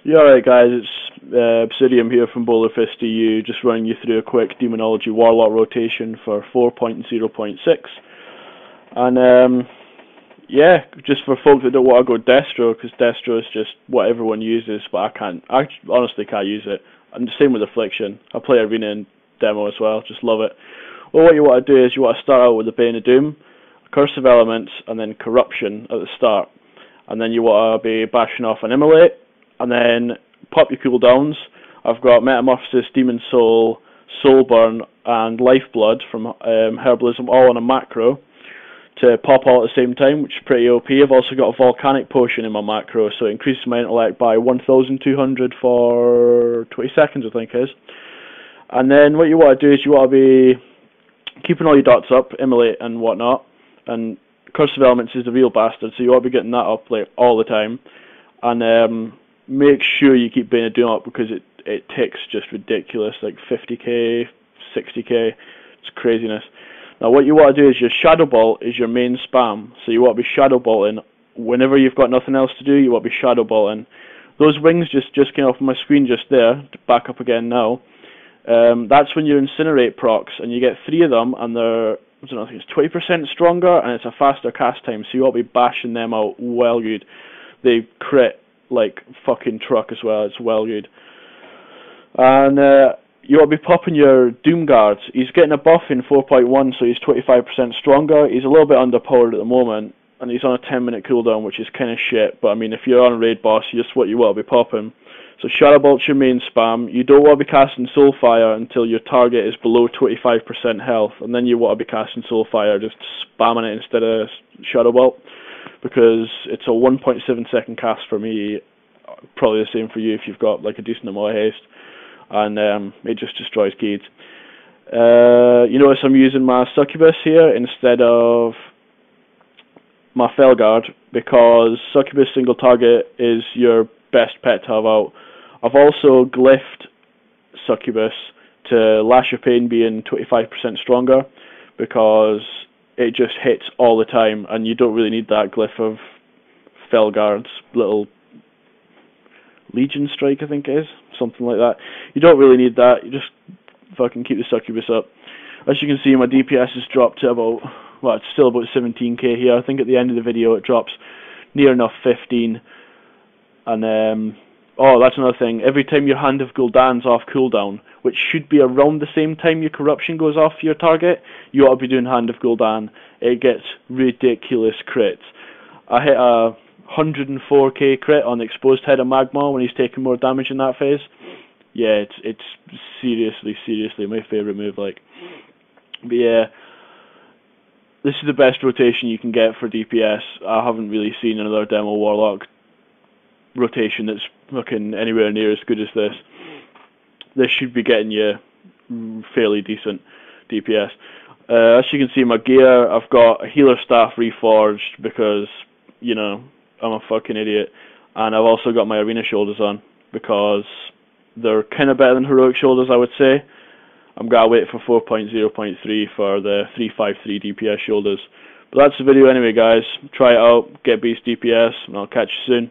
Yeah, alright guys, it's Obsidian here from Bowlerfist EU, just running you through a quick Demonology Warlock rotation for 4.0.6. And yeah, just for folks that don't want to go Destro, because Destro is just what everyone uses, but I honestly can't use it. And the same with Affliction. I play Arena and Demo as well, just love it. Well, what you want to do is you want to start out with the Bane of Doom, Curse of Elements, and then Corruption at the start. And then you want to be bashing off an Immolate, and then pop your cooldowns. I've got Metamorphosis, Demon Soul, Soulburn, and Lifeblood from Herbalism all on a macro to pop all at the same time, which is pretty OP. I've also got a Volcanic Potion in my macro, so it increases my intellect by 1,200 for 20 seconds, I think it is. And then what you want to do is you want to be keeping all your dots up, Immolate and whatnot, and Curse of Elements is the real bastard, so you want to be getting that up like all the time. And make sure you keep Bane of Doom up because it ticks just ridiculous, like 50k, 60k, it's craziness. Now what you want to do is your Shadow Bolt is your main spam, so you want to be Shadow Bolting whenever you've got nothing else to do. You want to be Shadow Bolting. Those wings just came off my screen just there, to back up again now. That's when you Incinerate procs, and you get 3 of them, and they're, I don't know, I think it's 20% stronger, and it's a faster cast time, so you want to be bashing them out well good. They crit like fucking truck as well, it's well good. And you want to be popping your Doom Guards. He's getting a buff in 4.1, so he's 25% stronger. He's a little bit underpowered at the moment, and he's on a 10-minute cooldown, which is kind of shit, but I mean, if you're on a raid boss, just what you want to be popping. So Shadow Bolt's your main spam. You don't want to be casting Soulfire until your target is below 25% health, and then you want to be casting Soulfire, just spamming it instead of Shadow Bolt, because it's a 1.7 second cast for me, probably the same for you if you've got like a decent amount of haste, and it just destroys Keeds. You notice I'm using my Succubus here instead of my Felguard, because Succubus single target is your best pet to have out. I've also glyphed Succubus to Lash of Pain being 25% stronger, because it just hits all the time, and you don't really need that glyph of Felguard's little Legion Strike, I think it is, something like that. You don't really need that, you just fucking keep the Succubus up. As you can see, my DPS has dropped to about, well, it's still about 17k here. I think at the end of the video it drops near enough 15. And oh, that's another thing, every time your Hand of Gul'dan's off cooldown, which should be around the same time your Corruption goes off your target, you ought to be doing Hand of Gul'dan. It gets ridiculous crits. I hit a 104k crit on the Exposed Head of Magma when he's taking more damage in that phase. Yeah, it's seriously my favourite move, like. But yeah, this is the best rotation you can get for DPS. I haven't really seen another Demo Warlock rotation that's looking anywhere near as good as this. This should be getting you fairly decent DPS. As you can see, my gear, I've got a Healer Staff reforged because, you know, I'm a fucking idiot. And I've also got my Arena Shoulders on because they're kind of better than Heroic Shoulders, I would say. I'm going to wait for 4.0.3 for the 353 DPS Shoulders. But that's the video anyway, guys. Try it out, get beast DPS, and I'll catch you soon.